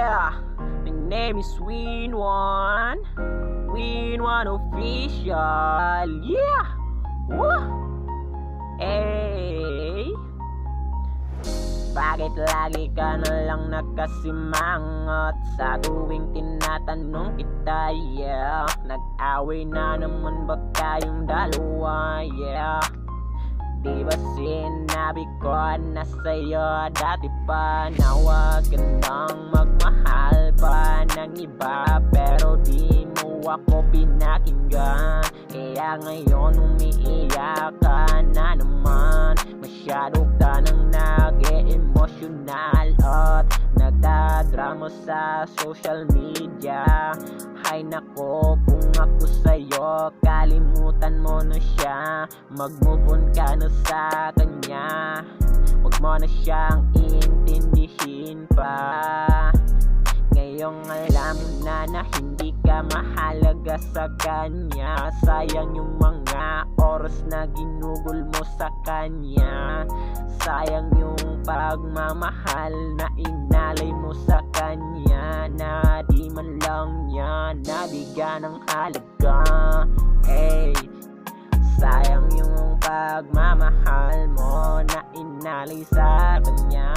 Yeah, my name is Win1 Official. Yeah! Woo! Hey! Bakit lagi ka na lang nakasimangot sa tuwing tinatanong kita, yeah? Nag-away na naman ba kayong dalawa, yeah? Di ba sinabi ko na sa'yo dati pa na huwag ka nang magmahal pa ng iba, pero di mo ako pinakinggan. Kaya ngayon umiiyak ka na naman. Masyado ka nang nag-e-emotional at nagdadrama sa social media. Hay nako, kung ako sa'yo, kalimutan mo na siya. Mag-move on ka na sa kanya, huwag mo na siyang intindihin pa. Ngayong alam mo na hindi ka mahalaga sa kanya. Sayang yung mga oras na ginugol mo sa kanya. Sayang yung pagmamahal na inalay mo sa kanya, na di man lang niya nabigyan ng halaga. Hey, sayang yung pagmamahal mo na inalay sa kanya.